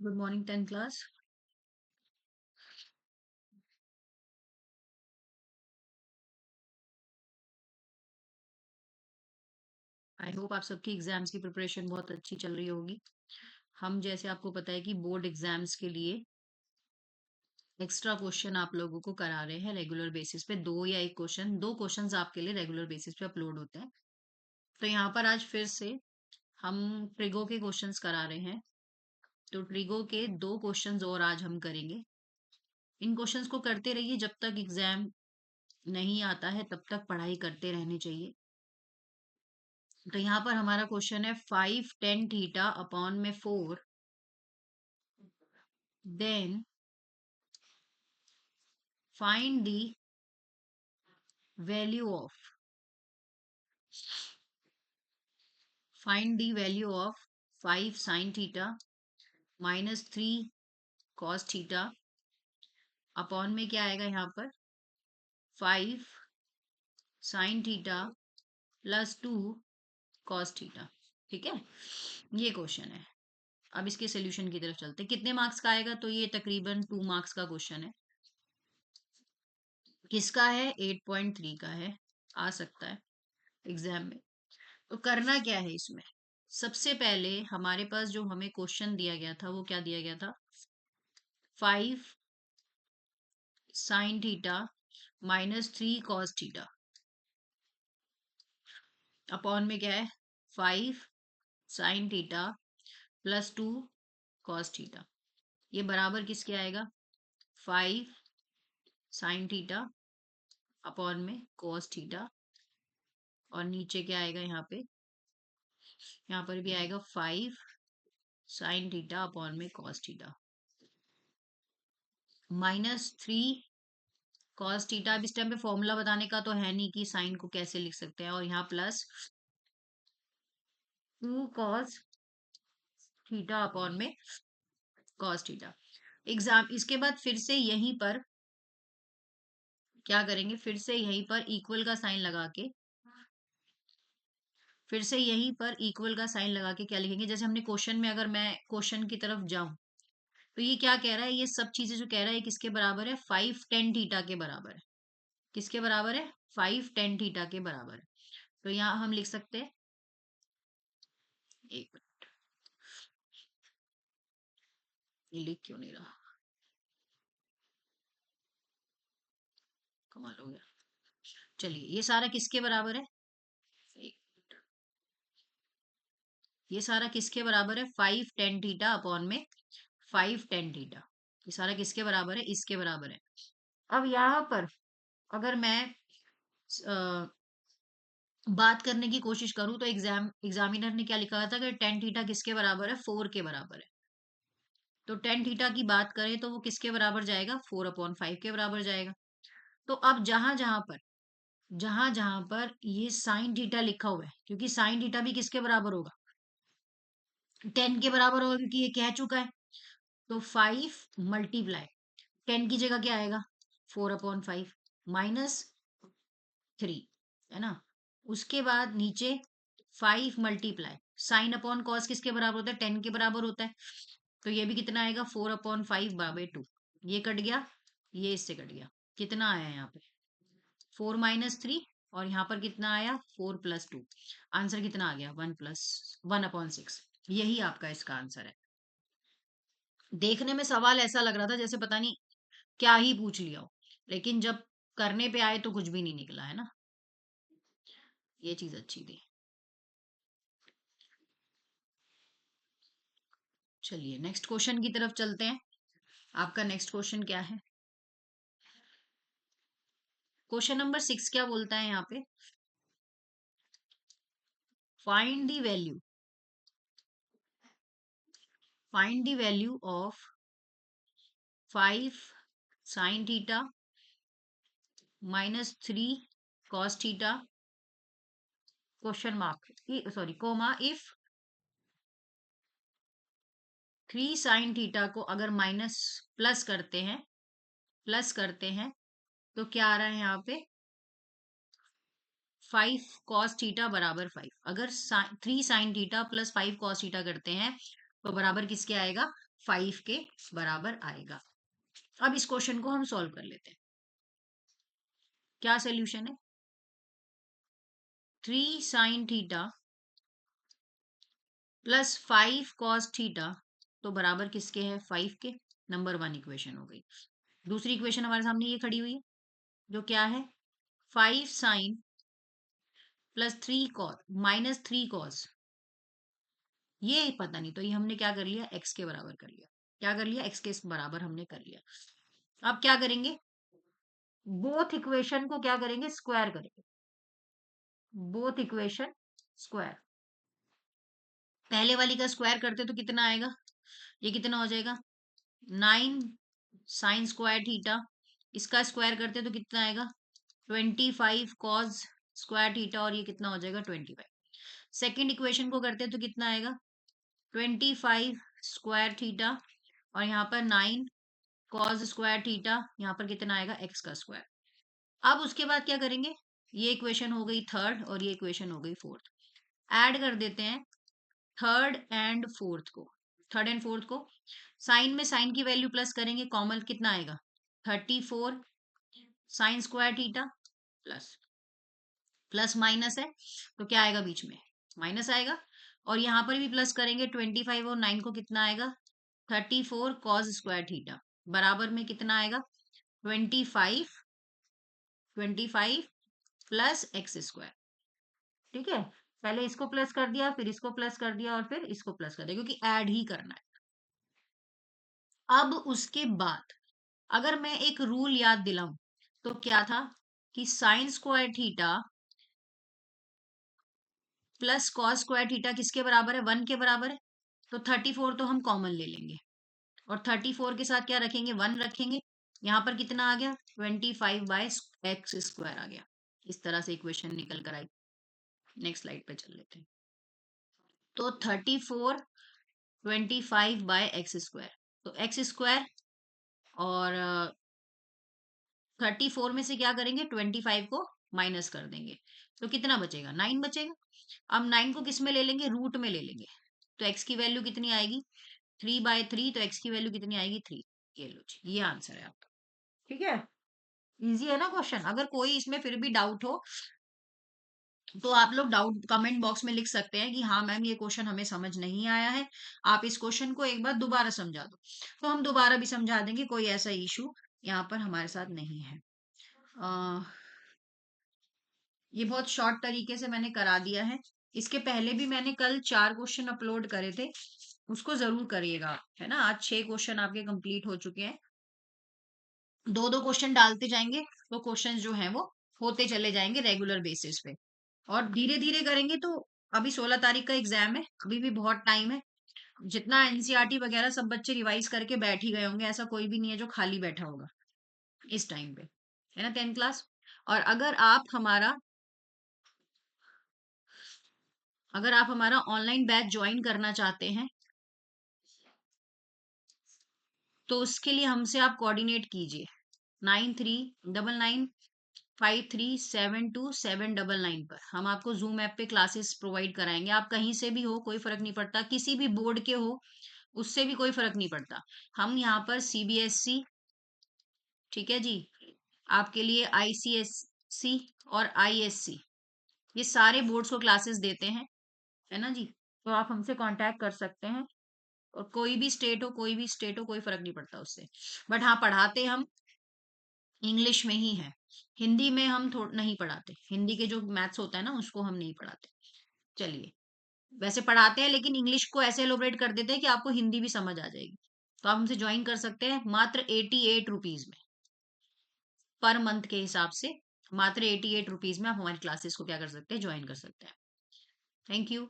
Good morning 10th class. I hope आप सबकी exams की प्रिपरेशन बहुत अच्छी चल रही होगी। हम जैसे आपको पता है कि बोर्ड एग्जाम्स के लिए एक्स्ट्रा क्वेश्चन आप लोगों को करा रहे हैं रेगुलर बेसिस पे। दो या एक क्वेश्चन, दो क्वेश्चंस आपके लिए रेगुलर बेसिस पे अपलोड होते हैं। तो यहाँ पर आज फिर से हम ट्रिगो के क्वेश्चंस करा रहे हैं। तो ट्रिगो के दो क्वेश्चंस और आज हम करेंगे। इन क्वेश्चंस को करते रहिए, जब तक एग्जाम नहीं आता है तब तक पढ़ाई करते रहनी चाहिए। तो यहाँ पर हमारा क्वेश्चन है 5 tan थीटा अपॉन में 4, then find the value of find the value of 5 sin theta minus 3 cos theta upon में क्या आएगा यहाँ पर 5 sin theta plus 2 cos theta। ठीक है, ये क्वेश्चन है। अब इसके सोल्यूशन की तरफ चलते हैं। कितने मार्क्स का आएगा? तो ये तकरीबन 2 मार्क्स का क्वेश्चन है। किसका है? 8.3 का है, आ सकता है एग्जाम में। तो करना क्या है इसमें? सबसे पहले हमारे पास जो हमें क्वेश्चन दिया गया था वो क्या दिया गया था? 5 sin theta minus 3 cos theta upon में क्या है 5 sin theta plus 2 cos theta. ये बराबर किसके आएगा? 5 sin थीटा अपॉन में cos थीटा, और नीचे क्या आएगा यहाँ पे? यहाँ पर भी आएगा 5 sin थीटा अपॉन में cos theta minus 3 cos theta. अब इस टाइम पे फॉर्मूला बताने का तो है नहीं कि साइन को कैसे लिख सकते हैं, और यहाँ प्लस 2 cos थीटा अपॉन में cos थीटा। एग्जाम इसके बाद फिर से यहीं पर क्या करेंगे? फिर से यहीं पर इक्वल का साइन लगा के, फिर से यहीं पर इक्वल का साइन लगा के क्या लिखेंगे? जैसे हमने क्वेश्चन में, अगर मैं क्वेश्चन की तरफ जाऊं तो ये क्या कह रहा है? ये सब चीजें जो कह रहा है किसके बराबर है? 5 tan थीटा के बराबर है। किसके बराबर है? 5 tan थीटा के बराबर है। तो यहाँ हम लिख सकते हैं, एक मिनट, ये लिख क्यों नहीं रहा? कमाल हो गया। चलिए, ये सारा किसके बराबर है? ये सारा किसके बराबर है? 5 tan थीटा अपॉन में 5 tan थीटा। ये सारा किसके बराबर है? इसके बराबर है। अब यहाँ पर अगर मैं बात करने की कोशिश करूं तो एग्जामिनर ने क्या लिखा था कि tan थीटा किसके बराबर है? 4 के बराबर है। तो tan थीटा की बात करें तो वो किसके बराबर जाएगा? 4/5 के बराबर जाएगा। तो अब जहां जहां पर ये साइन थीटा लिखा हुआ है, क्योंकि साइन थीटा भी किसके बराबर होगा? 10 के बराबर होगा, क्योंकि ये कह चुका है। तो 5 मल्टीप्लाई 10 की जगह क्या आएगा? 4/5 माइनस 3, है ना? उसके बाद नीचे 5 मल्टीप्लाई साइन अपॉन कॉस किसके बराबर होता है? 10 के बराबर होता है। तो ये भी कितना आएगा? 4/5/2। ये कट गया, ये इससे कट गया। कितना आया यहाँ पे? 4 - 3, और यहाँ पर कितना आया? 4+2। आंसर कितना आ गया? 1+1/6। यही आपका इसका आंसर है। देखने में सवाल ऐसा लग रहा था जैसे पता नहीं क्या ही पूछ लिया हो, लेकिन जब करने पे आए तो कुछ भी नहीं निकला, है ना? ये चीज अच्छी थी। चलिए नेक्स्ट क्वेश्चन की तरफ चलते हैं। आपका नेक्स्ट क्वेश्चन क्या है? क्वेश्चन नंबर 6 क्या बोलता है यहाँ पे? Find the value find the value of 5 sin theta minus 3 cos theta question mark, sorry, comma, if 3 sin theta को अगर माइनस प्लस करते हैं तो क्या आ रहा है यहाँ पे? 5 cos थीटा बराबर 5। अगर 3 sin theta plus 5 cos theta करते हैं तो बराबर किसके आएगा, 5 के बराबर आएगा। अब इस क्वेश्चन को हम सॉल्व कर लेते हैं। क्या सोल्यूशन है, 3 sine theta plus 5 cos theta तो बराबर किसके है, 5 के। नंबर 1 इक्वेशन हो गई। दूसरी इक्वेशन हमारे सामने ये खड़ी हुई है, जो क्या है, 5 sine plus 3 cos minus 3 cos, ये पता नहीं, तो ये हमने क्या कर लिया, एक्स के बराबर कर लिया। क्या कर लिया, एक्स के बराबर हमने कर लिया। अब क्या करेंगे, बोथ इक्वेशन को क्या करेंगे, स्क्वायर करेंगे। बोथ इक्वेशन स्क्वायर, पहले वाली का स्क्वायर करते तो कितना आएगा, ये कितना हो जाएगा, 9 साइन स्क्वायर थीटा, इसका स्क्वायर करते तो कितना आएगा, 25 कॉस स्क्वायर थीटा, और ये कितना हो जाएगा, 25। सेकेंड इक्वेशन को करते तो कितना आएगा, 25 स्क्वायर थीटा, और यहाँ पर 9 कॉस स्क्वायर थीटा, यहाँ पर कितना आएगा, एक्स का स्क्वायर। अब उसके बाद क्या करेंगे, ये इक्वेशन हो गई थर्ड और ये इक्वेशन हो गई फोर्थ, ऐड कर देते हैं थर्ड एंड फोर्थ को। थर्ड एंड फोर्थ को साइन में साइन की वैल्यू प्लस करेंगे, कॉमन कितना आएगा, 34 sine square theta, plus plus minus है तो क्या आएगा बीच में, माइनस आएगा, और यहाँ पर भी प्लस करेंगे 25 और 9 को कितना आएगा, 34 कॉस स्क्वायर थीटा, बराबर में कितना आएगा, 25 प्लस एक्स स्क्वायर। ठीक है, पहले इसको प्लस कर दिया, फिर इसको प्लस कर दिया, और फिर इसको प्लस कर दिया, क्योंकि ऐड ही करना है। अब उसके बाद अगर मैं एक रूल याद दिलाऊं तो क्या था, कि sine square theta plus cos square theta किसके बराबर है, 1 के बराबर है। तो 34 तो हम कॉमन ले लेंगे, और 34 के साथ क्या रखेंगे, 1 रखेंगे। यहाँ पर कितना आ गया, 25 बाय एक्स स्क्वायर आ गया। इस तरह से इक्वेशन निकल कर आई। नेक्स्ट स्लाइड पे चल लेते हैं। तो 34 25 बाय एक्स स्क्वायर, तो एक्स स्क्वायर और 34 में से क्या करेंगे, 25 को माइनस कर देंगे, तो कितना बचेगा, 9 बचेगा। अब 9 को किस में ले लेंगे, रूट में ले लेंगे, तो एक्स की वैल्यू कितनी आएगी, 3/3, तो एक्स की वैल्यू कितनी आएगी, 3। ये लो जी, ये आंसर है आपका। ठीक है, इजी है ना क्वेश्चन। अगर कोई इसमें फिर भी डाउट हो तो आप लोग डाउट कमेंट बॉक्स में लिख सकते हैं कि हाँ मैम ये क्वेश्चन हमें समझ नहीं आया है, आप इस क्वेश्चन को एक बार दोबारा समझा दो, तो हम दोबारा भी समझा देंगे, कोई ऐसा इशू यहाँ पर हमारे साथ नहीं है। ये बहुत शॉर्ट तरीके से मैंने करा दिया है। इसके पहले भी मैंने कल 4 क्वेश्चन अपलोड करे थे, उसको जरूर करिएगा, है ना। आज 6 क्वेश्चन आपके कंप्लीट हो चुके हैं। 2-2 क्वेश्चन डालते जाएंगे तो क्वेश्चन जो है वो होते चले जाएंगे रेगुलर बेसिस पे, और धीरे धीरे करेंगे तो। अभी 16 तारीख का एग्जाम है, अभी भी बहुत टाइम है। जितना एनसीईआरटी वगैरह सब बच्चे रिवाइज करके बैठ ही गए होंगे, ऐसा कोई भी नहीं है जो खाली बैठा होगा इस टाइम पे, है ना, 10th क्लास। और अगर आप हमारा ऑनलाइन बैच ज्वाइन करना चाहते हैं तो उसके लिए हमसे आप कोऑर्डिनेट कीजिए 9399537279 पर। हम आपको जूम ऐप पे क्लासेस प्रोवाइड कराएंगे, आप कहीं से भी हो कोई फर्क नहीं पड़ता, किसी भी बोर्ड के हो उससे भी कोई फर्क नहीं पड़ता। हम यहाँ पर सीबीएसई, ठीक है जी, आपके लिए आईसीएससी और आईएससी, ये सारे बोर्ड्स को क्लासेस देते हैं, है ना जी। तो आप हमसे कांटेक्ट कर सकते हैं, और कोई भी स्टेट हो कोई फर्क नहीं पड़ता उससे। बट हाँ, पढ़ाते हम इंग्लिश में ही है, हिंदी में हम थोड़ा नहीं पढ़ाते, हिंदी के जो मैथ्स होता है ना उसको हम नहीं पढ़ाते। चलिए, वैसे पढ़ाते हैं लेकिन इंग्लिश को ऐसे एलोबरेट कर देते हैं कि आपको हिंदी भी समझ आ जाएगी। तो आप हमसे ज्वाइन कर सकते हैं मात्र 88 रुपीज में, पर मंथ के हिसाब से। मात्र 88 रुपीज में आप हमारी क्लासेस को क्या कर सकते हैं, ज्वाइन कर सकते हैं। Thank you.